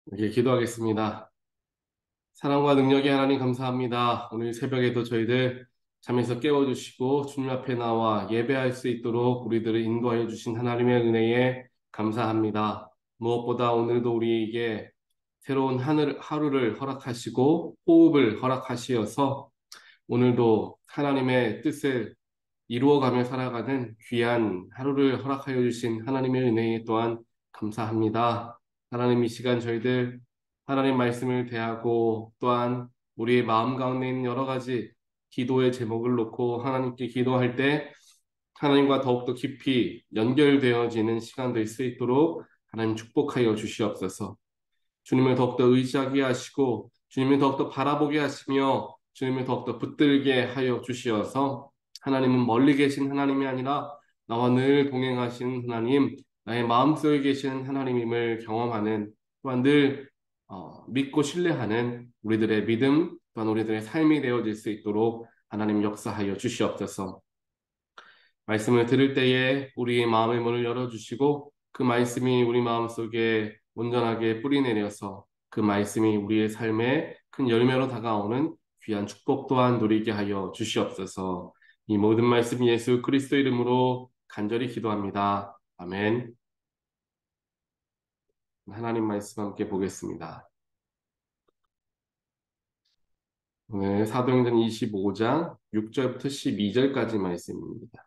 이렇게 기도하겠습니다. 사랑과 능력의 하나님 감사합니다. 오늘 새벽에도 저희들 잠에서 깨워주시고 주님 앞에 나와 예배할 수 있도록 우리들을 인도하여 주신 하나님의 은혜에 감사합니다. 무엇보다 오늘도 우리에게 새로운 하루를 허락하시고 호흡을 허락하시어서 오늘도 하나님의 뜻을 이루어가며 살아가는 귀한 하루를 허락하여 주신 하나님의 은혜에 또한 감사합니다. 하나님 이 시간 저희들 하나님 말씀을 대하고 또한 우리의 마음 가운데 있는 여러 가지 기도의 제목을 놓고 하나님께 기도할 때 하나님과 더욱더 깊이 연결되어지는 시간 될 수 있도록 하나님 축복하여 주시옵소서. 주님을 더욱더 의지하게 하시고 주님을 더욱더 바라보게 하시며 주님을 더욱더 붙들게 하여 주시어서 하나님은 멀리 계신 하나님이 아니라 나와 늘 동행하시는 하나님, 나의 마음속에 계시는 하나님임을 경험하는 또한 늘 믿고 신뢰하는 우리들의 믿음 또한 우리들의 삶이 되어질 수 있도록 하나님 역사하여 주시옵소서. 말씀을 들을 때에 우리의 마음의 문을 열어주시고 그 말씀이 우리 마음속에 온전하게 뿌리내려서 그 말씀이 우리의 삶에 큰 열매로 다가오는 귀한 축복 또한 누리게 하여 주시옵소서. 이 모든 말씀 예수 그리스도 이름으로 간절히 기도합니다. 아멘. 하나님 말씀 함께 보겠습니다. 오늘 사도행전 25장 6절부터 12절까지 말씀입니다.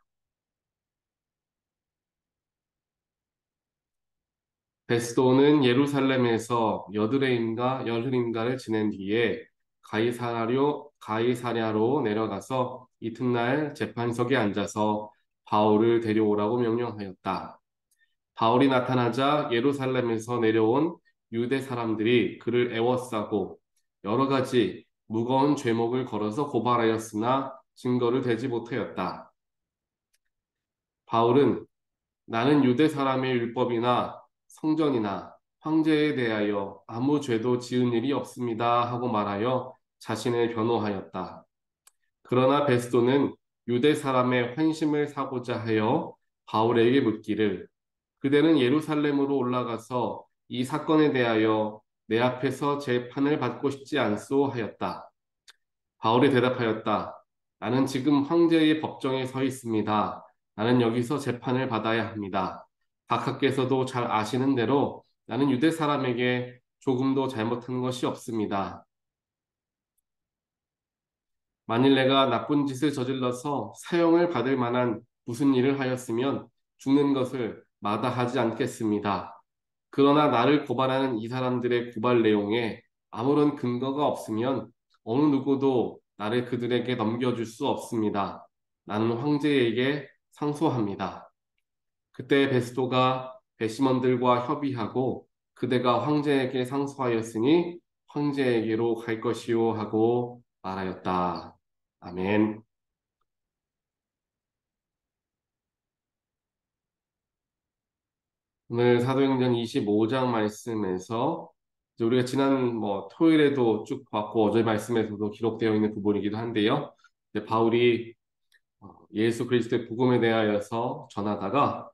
베스도는 예루살렘에서 여드레임과 열흘인가를 지낸 뒤에 가이사랴로 내려가서 이튿날 재판석에 앉아서 바울을 데려오라고 명령하였다. 바울이 나타나자 예루살렘에서 내려온 유대 사람들이 그를 애워싸고 여러 가지 무거운 죄목을 걸어서 고발하였으나 증거를 대지 못하였다. 바울은 나는 유대 사람의 율법이나 성전이나 황제에 대하여 아무 죄도 지은 일이 없습니다 하고 말하여 자신을 변호하였다. 그러나 베스도는 유대 사람의 환심을 사고자 하여 바울에게 묻기를 그대는 예루살렘으로 올라가서 이 사건에 대하여 내 앞에서 재판을 받고 싶지 않소 하였다. 바울이 대답하였다. 나는 지금 황제의 법정에 서 있습니다. 나는 여기서 재판을 받아야 합니다. 각하께서도 잘 아시는 대로 나는 유대 사람에게 조금도 잘못한 것이 없습니다. 만일 내가 나쁜 짓을 저질러서 사형을 받을 만한 무슨 일을 하였으면 죽는 것을 마다하지 않겠습니다. 그러나 나를 고발하는 이 사람들의 고발 내용에 아무런 근거가 없으면 어느 누구도 나를 그들에게 넘겨줄 수 없습니다. 나는 황제에게 상소합니다. 그때 베스도가 배심원들과 협의하고 그대가 황제에게 상소하였으니 황제에게로 갈 것이요 하고 말하였다. 아멘. 오늘 사도행전 25장 말씀에서 이제 우리가 지난 토요일에도 쭉 봤고 어제 말씀에서도 기록되어 있는 부분이기도 한데요. 이제 바울이 예수 그리스도의 복음에 대하여서 전하다가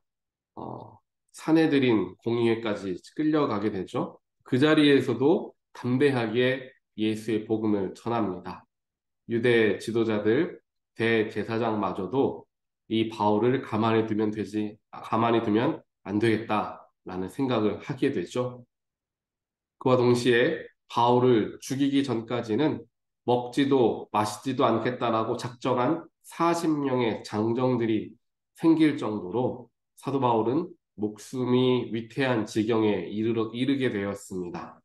어, 사내들인 공의회까지 끌려가게 되죠. 그 자리에서도 담대하게 예수의 복음을 전합니다. 유대 지도자들, 대제사장마저도 이 바울을 가만히 두면 안 되겠다라는 생각을 하게 되죠. 그와 동시에 바울을 죽이기 전까지는 먹지도 마시지도 않겠다라고 작정한 40명의 장정들이 생길 정도로 사도 바울은 목숨이 위태한 지경에 이르게 되었습니다.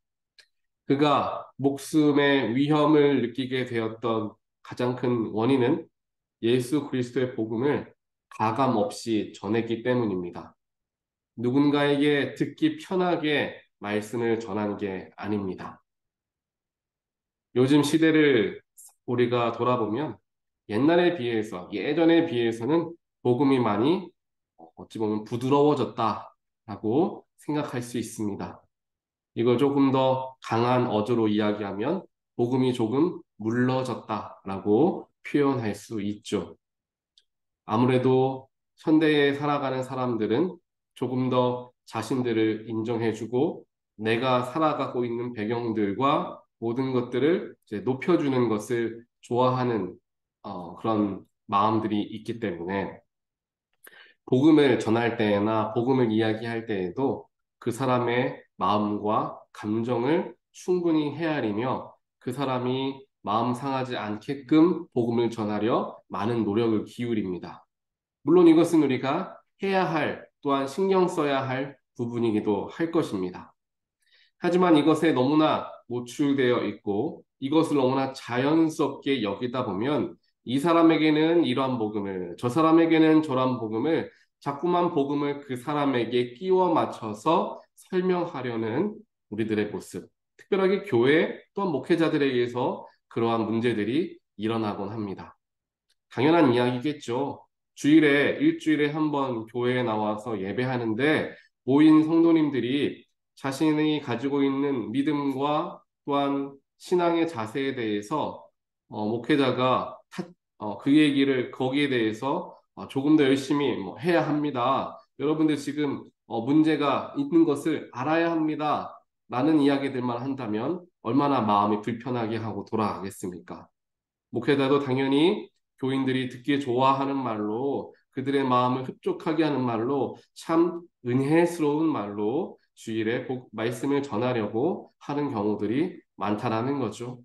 그가 목숨의 위험을 느끼게 되었던 가장 큰 원인은 예수 그리스도의 복음을 가감 없이 전했기 때문입니다. 누군가에게 듣기 편하게 말씀을 전한 게 아닙니다. 요즘 시대를 우리가 돌아보면 예전에 비해서는 복음이 많이 어찌 보면 부드러워졌다라고 생각할 수 있습니다. 이걸 조금 더 강한 어조로 이야기하면 복음이 조금 물러졌다라고 표현할 수 있죠. 아무래도 현대에 살아가는 사람들은 조금 더 자신들을 인정해주고 내가 살아가고 있는 배경들과 모든 것들을 이제 높여주는 것을 좋아하는 그런 마음들이 있기 때문에 복음을 전할 때나 복음을 이야기할 때에도 그 사람의 마음과 감정을 충분히 헤아리며 그 사람이 마음 상하지 않게끔 복음을 전하려 많은 노력을 기울입니다. 물론 이것은 우리가 해야 할, 또한 신경 써야 할 부분이기도 할 것입니다. 하지만 이것에 너무나 노출되어 있고 이것을 너무나 자연스럽게 여기다 보면 이 사람에게는 이러한 복음을, 저 사람에게는 저러한 복음을 자꾸만 복음을 그 사람에게 끼워 맞춰서 설명하려는 우리들의 모습. 특별하게 교회 또한 목회자들에게서 그러한 문제들이 일어나곤 합니다. 당연한 이야기겠죠. 일주일에 한 번 교회에 나와서 예배하는데 모인 성도님들이 자신이 가지고 있는 믿음과 또한 신앙의 자세에 대해서 목회자가 그 얘기를 거기에 대해서 조금 더 열심히 뭐 해야 합니다. 여러분들 지금 문제가 있는 것을 알아야 합니다. 라는 이야기들만 한다면 얼마나 마음이 불편하게 하고 돌아가겠습니까? 목회자도 당연히 교인들이 듣기 좋아하는 말로 그들의 마음을 흡족하게 하는 말로 참 은혜스러운 말로 주일에 말씀을 전하려고 하는 경우들이 많다라는 거죠.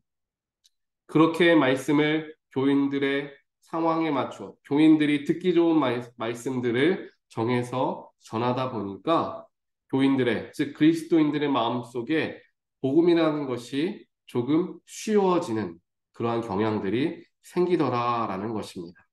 그렇게 말씀을 교인들의 상황에 맞춰 교인들이 듣기 좋은 말씀들을 정해서 전하다 보니까 교인들의, 즉 그리스도인들의 마음속에 복음이라는 것이 조금 쉬워지는 그러한 경향들이 생기더라라는 것입니다.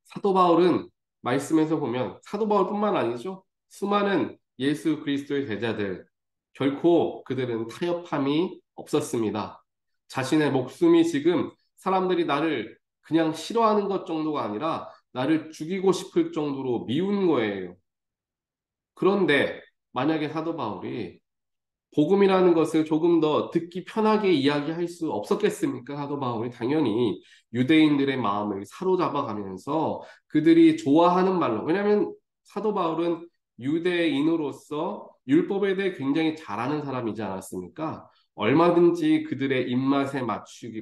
사도 바울은 말씀에서 보면 사도 바울뿐만 아니죠. 수많은 예수 그리스도의 제자들 결코 그들은 타협함이 없었습니다. 자신의 목숨이 지금 사람들이 나를 그냥 싫어하는 것 정도가 아니라 나를 죽이고 싶을 정도로 미운 거예요. 그런데 만약에 사도 바울이 복음이라는 것을 조금 더 듣기 편하게 이야기할 수 없었겠습니까? 사도 바울이 당연히 유대인들의 마음을 사로잡아가면서 그들이 좋아하는 말로, 왜냐하면 사도 바울은 유대인으로서 율법에 대해 굉장히 잘하는 사람이지 않았습니까? 얼마든지 그들의 입맛에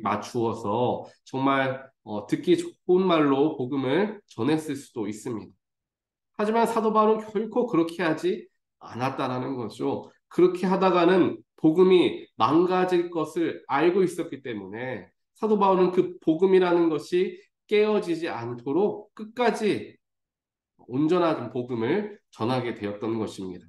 맞추어서 정말 듣기 좋은 말로 복음을 전했을 수도 있습니다. 하지만 사도 바울은 결코 그렇게 하지 않았다라는 거죠. 그렇게 하다가는 복음이 망가질 것을 알고 있었기 때문에 사도 바울은 그 복음이라는 것이 깨어지지 않도록 끝까지 온전한 복음을 전하게 되었던 것입니다.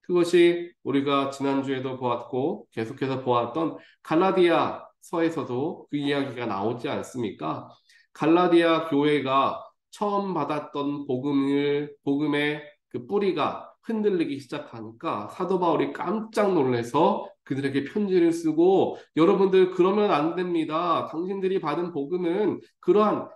그것이 우리가 지난주에도 보았고 계속해서 보았던 갈라디아 서에서도 그 이야기가 나오지 않습니까? 갈라디아 교회가 처음 받았던 복음의 그 뿌리가 흔들리기 시작하니까 사도 바울이 깜짝 놀라서 그들에게 편지를 쓰고 여러분들 그러면 안 됩니다. 당신들이 받은 복음은 그러한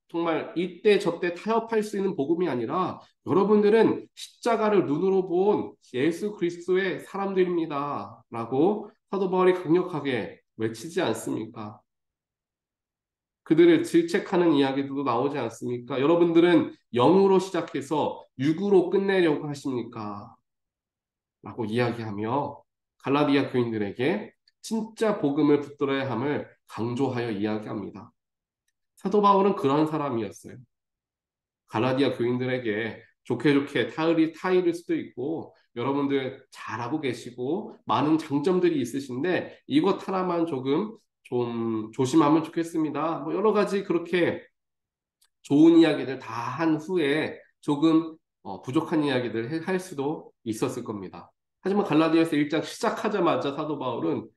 정말 이때 저때 타협할 수 있는 복음이 아니라 여러분들은 십자가를 눈으로 본 예수 그리스도의 사람들입니다. 라고 사도 바울이 강력하게 외치지 않습니까? 그들을 질책하는 이야기도 나오지 않습니까? 여러분들은 영으로 시작해서 육으로 끝내려고 하십니까? 라고 이야기하며 갈라디아 교인들에게 진짜 복음을 붙들어야 함을 강조하여 이야기합니다. 사도 바울은 그런 사람이었어요. 갈라디아 교인들에게 좋게 좋게 타일일 수도 있고 여러분들 잘하고 계시고 많은 장점들이 있으신데 이것 하나만 조금 좀 조심하면 좋겠습니다. 뭐 여러 가지 그렇게 좋은 이야기들 다 한 후에 조금 부족한 이야기들 할 수도 있었을 겁니다. 하지만 갈라디아서 1장 시작하자마자 사도 바울은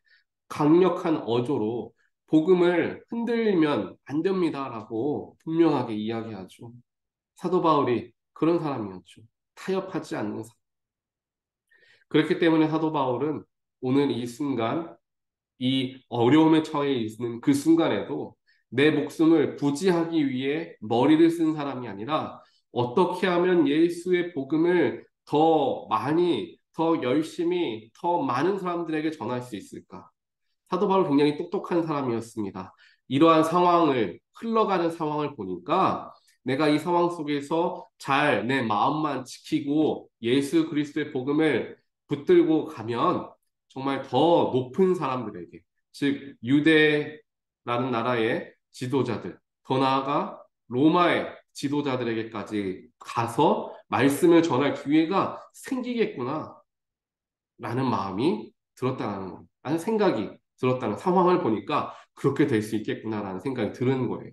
강력한 어조로 복음을 흔들면 안 됩니다라고 분명하게 이야기하죠. 사도 바울이 그런 사람이었죠. 타협하지 않는 사람. 그렇기 때문에 사도 바울은 오늘 이 순간, 이 어려움에 처해 있는 그 순간에도 내 목숨을 부지하기 위해 머리를 쓴 사람이 아니라 어떻게 하면 예수의 복음을 더 많이, 더 열심히, 더 많은 사람들에게 전할 수 있을까? 사도 바울 굉장히 똑똑한 사람이었습니다. 이러한 상황을, 흘러가는 상황을 보니까 내가 이 상황 속에서 잘 내 마음만 지키고 예수 그리스도의 복음을 붙들고 가면 정말 더 높은 사람들에게, 즉 유대라는 나라의 지도자들, 더 나아가 로마의 지도자들에게까지 가서 말씀을 전할 기회가 생기겠구나 라는 마음이 들었다는 거예요. 라는 생각이 들었다는 상황을 보니까 그렇게 될 수 있겠구나라는 생각이 드는 거예요.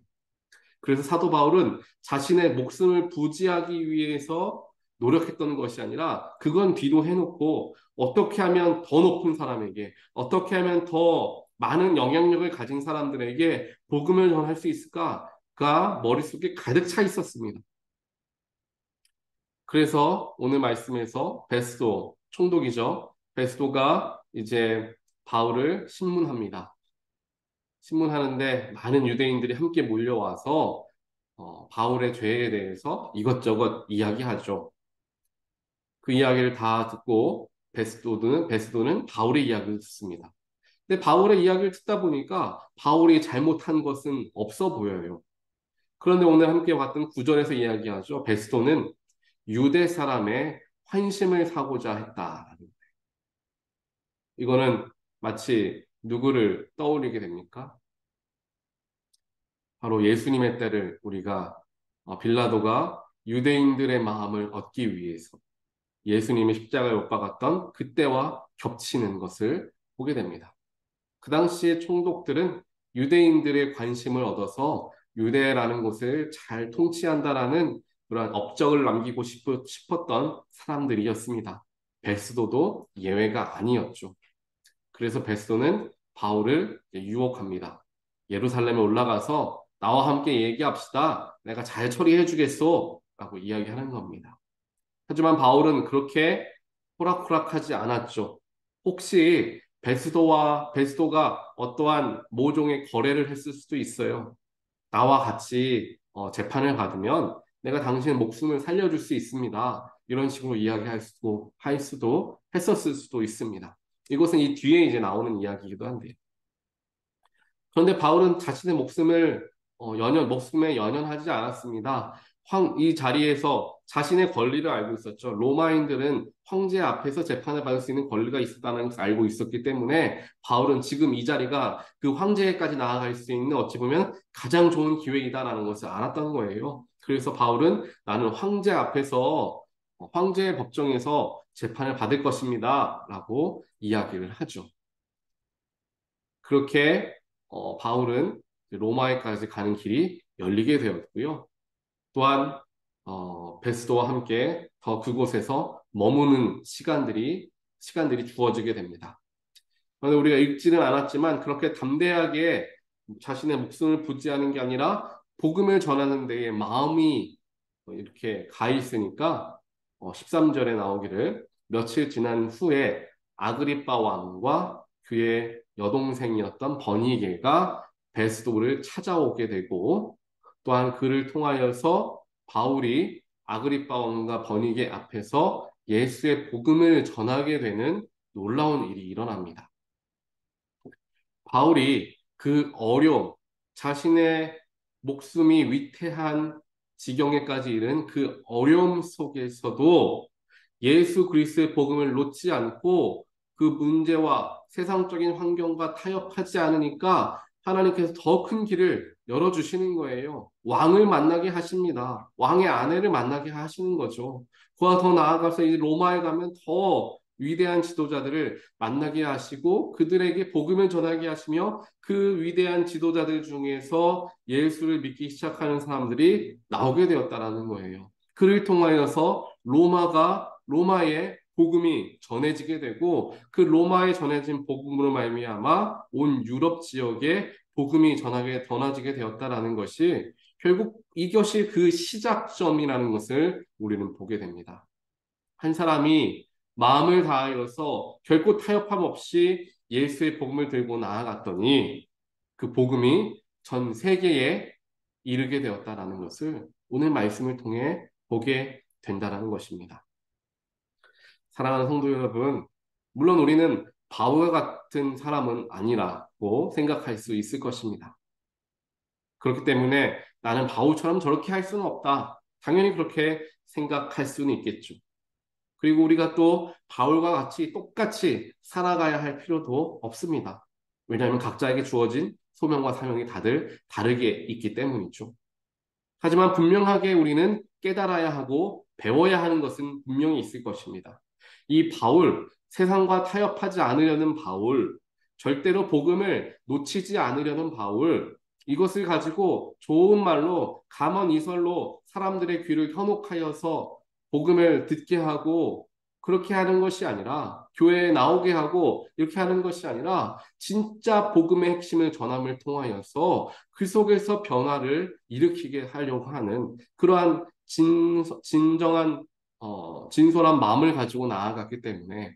그래서 사도 바울은 자신의 목숨을 부지하기 위해서 노력했던 것이 아니라 그건 뒤로 해놓고 어떻게 하면 더 높은 사람에게, 어떻게 하면 더 많은 영향력을 가진 사람들에게 복음을 전할 수 있을까가 머릿속에 가득 차 있었습니다. 그래서 오늘 말씀에서 베스도, 총독이죠. 베스도가 이제 바울을 신문합니다. 신문하는데 많은 유대인들이 함께 몰려와서 바울의 죄에 대해서 이것저것 이야기하죠. 그 이야기를 다 듣고 베스도는 바울의 이야기를 듣습니다. 근데 바울의 이야기를 듣다 보니까 바울이 잘못한 것은 없어 보여요. 그런데 오늘 함께 봤던 9절에서 이야기하죠. 베스도는 유대 사람의 환심을 사고자 했다. 이거는 마치 누구를 떠올리게 됩니까? 바로 예수님의 때를 우리가 빌라도가 유대인들의 마음을 얻기 위해서 예수님이 십자가에 못 박았던 그때와 겹치는 것을 보게 됩니다. 그 당시의 총독들은 유대인들의 관심을 얻어서 유대라는 곳을 잘 통치한다라는 그런 업적을 남기고 싶었던 사람들이었습니다. 베스도도 예외가 아니었죠. 그래서 베스도는 바울을 유혹합니다. 예루살렘에 올라가서 나와 함께 얘기합시다. 내가 잘 처리해 주겠소. 라고 이야기하는 겁니다. 하지만 바울은 그렇게 호락호락하지 않았죠. 혹시 베스도가 어떠한 모종의 거래를 했을 수도 있어요. 나와 같이 재판을 받으면 내가 당신의 목숨을 살려줄 수 있습니다. 이런 식으로 할 수도 했었을 수도 있습니다. 이것은 이 뒤에 이제 나오는 이야기이기도 한데요. 그런데 바울은 자신의 목숨에 연연하지 않았습니다. 이 자리에서 자신의 권리를 알고 있었죠. 로마인들은 황제 앞에서 재판을 받을 수 있는 권리가 있었다는 것을 알고 있었기 때문에 바울은 지금 이 자리가 그 황제까지 나아갈 수 있는 어찌 보면 가장 좋은 기회이다라는 것을 알았던 거예요. 그래서 바울은 나는 황제의 법정에서 재판을 받을 것입니다. 라고 이야기를 하죠. 그렇게 바울은 로마에까지 가는 길이 열리게 되었고요. 또한 베스도와 함께 더 그곳에서 머무는 시간들이 주어지게 됩니다. 그런데 우리가 읽지는 않았지만 그렇게 담대하게 자신의 목숨을 부지하는 게 아니라 복음을 전하는 데에 마음이 이렇게 가 있으니까 13절에 나오기를 며칠 지난 후에 아그리빠 왕과 그의 여동생이었던 버니게가 베스도를 찾아오게 되고 또한 그를 통하여서 바울이 아그리빠 왕과 버니게 앞에서 예수의 복음을 전하게 되는 놀라운 일이 일어납니다. 바울이 그 어려움, 자신의 목숨이 위태한 지경에까지 이른 그 어려움 속에서도 예수 그리스도의 복음을 놓지 않고 그 문제와 세상적인 환경과 타협하지 않으니까 하나님께서 더 큰 길을 열어주시는 거예요. 왕을 만나게 하십니다. 왕의 아내를 만나게 하시는 거죠. 그와 더 나아가서 이 로마에 가면 더 위대한 지도자들을 만나게 하시고 그들에게 복음을 전하게 하시며 그 위대한 지도자들 중에서 예수를 믿기 시작하는 사람들이 나오게 되었다라는 거예요. 그를 통하여서 로마의 복음이 전해지게 되고 그 로마에 전해진 복음으로 말미암아 온 유럽 지역에 복음이 전해지게 되었다라는 것이 결국 이것이 그 시작점이라는 것을 우리는 보게 됩니다. 한 사람이 마음을 다하여서 결코 타협함 없이 예수의 복음을 들고 나아갔더니 그 복음이 전 세계에 이르게 되었다라는 것을 오늘 말씀을 통해 보게 된다라는 것입니다. 사랑하는 성도 여러분, 물론 우리는 바울과 같은 사람은 아니라고 생각할 수 있을 것입니다. 그렇기 때문에 나는 바울처럼 저렇게 할 수는 없다. 당연히 그렇게 생각할 수는 있겠죠. 그리고 우리가 또 바울과 같이 똑같이 살아가야 할 필요도 없습니다. 왜냐하면 각자에게 주어진 소명과 사명이 다들 다르게 있기 때문이죠. 하지만 분명하게 우리는 깨달아야 하고 배워야 하는 것은 분명히 있을 것입니다. 이 바울, 세상과 타협하지 않으려는 바울, 절대로 복음을 놓치지 않으려는 바울, 이것을 가지고 좋은 말로 감언이설로 사람들의 귀를 현혹하여서 복음을 듣게 하고 그렇게 하는 것이 아니라 교회에 나오게 하고 이렇게 하는 것이 아니라 진짜 복음의 핵심을 전함을 통하여서 그 속에서 변화를 일으키게 하려고 하는 그러한 진정한 진솔한 마음을 가지고 나아갔기 때문에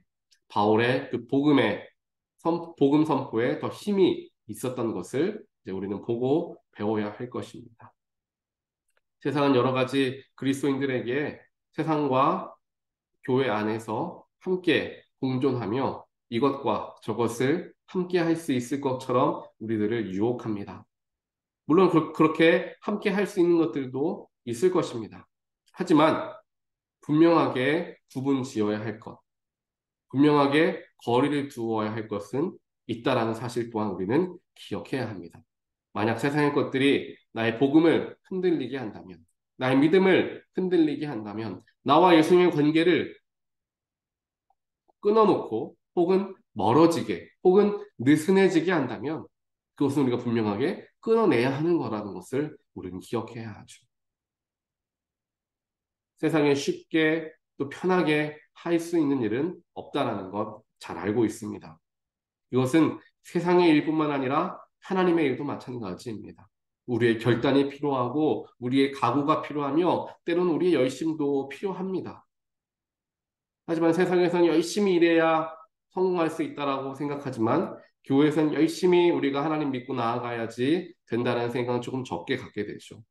바울의 그 복음 선포에 더 힘이 있었던 것을 이제 우리는 보고 배워야 할 것입니다. 세상은 여러 가지 그리스도인들에게 세상과 교회 안에서 함께 공존하며 이것과 저것을 함께 할 수 있을 것처럼 우리들을 유혹합니다. 물론 그렇게 함께 할 수 있는 것들도 있을 것입니다. 하지만 분명하게 구분 지어야 할 것, 분명하게 거리를 두어야 할 것은 있다라는 사실 또한 우리는 기억해야 합니다. 만약 세상의 것들이 나의 복음을 흔들리게 한다면, 나의 믿음을 흔들리게 한다면, 나와 예수님의 관계를 끊어놓고 혹은 멀어지게 혹은 느슨해지게 한다면 그것은 우리가 분명하게 끊어내야 하는 거라는 것을 우리는 기억해야 하죠. 세상에 쉽게 또 편하게 할 수 있는 일은 없다라는 것 잘 알고 있습니다. 이것은 세상의 일뿐만 아니라 하나님의 일도 마찬가지입니다. 우리의 결단이 필요하고 우리의 각오가 필요하며 때로는 우리의 열심도 필요합니다. 하지만 세상에서는 열심히 일해야 성공할 수 있다라고 생각하지만 교회에서는 열심히 우리가 하나님 믿고 나아가야지 된다는 생각은 조금 적게 갖게 되죠.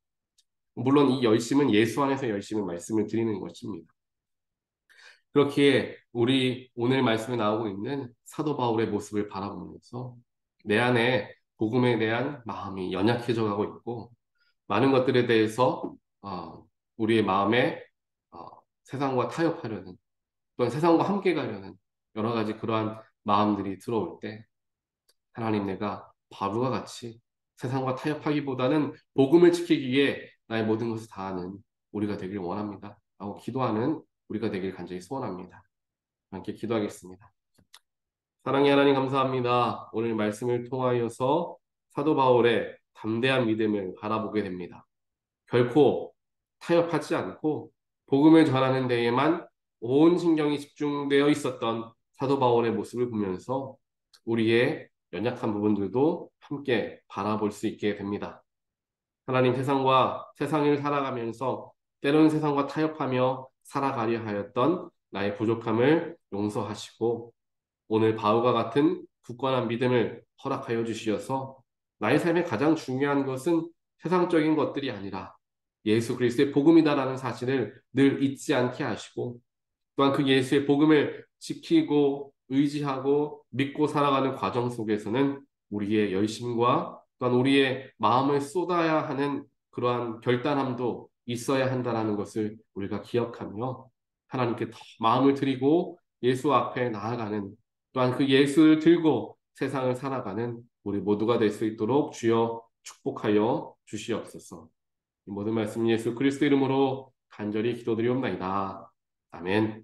물론 이 열심은 예수 안에서 열심을 말씀을 드리는 것입니다. 그렇기에 우리 오늘 말씀에 나오고 있는 사도 바울의 모습을 바라보면서 내 안에 복음에 대한 마음이 연약해져 가고 있고 많은 것들에 대해서 우리의 마음에 세상과 타협하려는 또한 세상과 함께 가려는 여러 가지 그러한 마음들이 들어올 때 하나님 내가 바울과 같이 세상과 타협하기보다는 복음을 지키기 위해 나의 모든 것을 다하는 우리가 되길 원합니다. 라고 기도하는 우리가 되길 간절히 소원합니다. 함께 기도하겠습니다. 사랑의 하나님 감사합니다. 오늘 말씀을 통하여서 사도 바울의 담대한 믿음을 바라보게 됩니다. 결코 타협하지 않고 복음을 전하는 데에만 온 신경이 집중되어 있었던 사도 바울의 모습을 보면서 우리의 연약한 부분들도 함께 바라볼 수 있게 됩니다. 하나님 세상과 세상을 살아가면서 때로는 세상과 타협하며 살아가려 하였던 나의 부족함을 용서하시고 오늘 바울과 같은 굳건한 믿음을 허락하여 주시어서 나의 삶의 가장 중요한 것은 세상적인 것들이 아니라 예수 그리스도의 복음이다라는 사실을 늘 잊지 않게 하시고 또한 그 예수의 복음을 지키고 의지하고 믿고 살아가는 과정 속에서는 우리의 열심과 또한 우리의 마음을 쏟아야 하는 그러한 결단함도 있어야 한다는 것을 우리가 기억하며 하나님께 더 마음을 드리고 예수 앞에 나아가는 또한 그 예수를 들고 세상을 살아가는 우리 모두가 될 수 있도록 주여 축복하여 주시옵소서. 이 모든 말씀 예수 그리스도 이름으로 간절히 기도드리옵나이다. 아멘.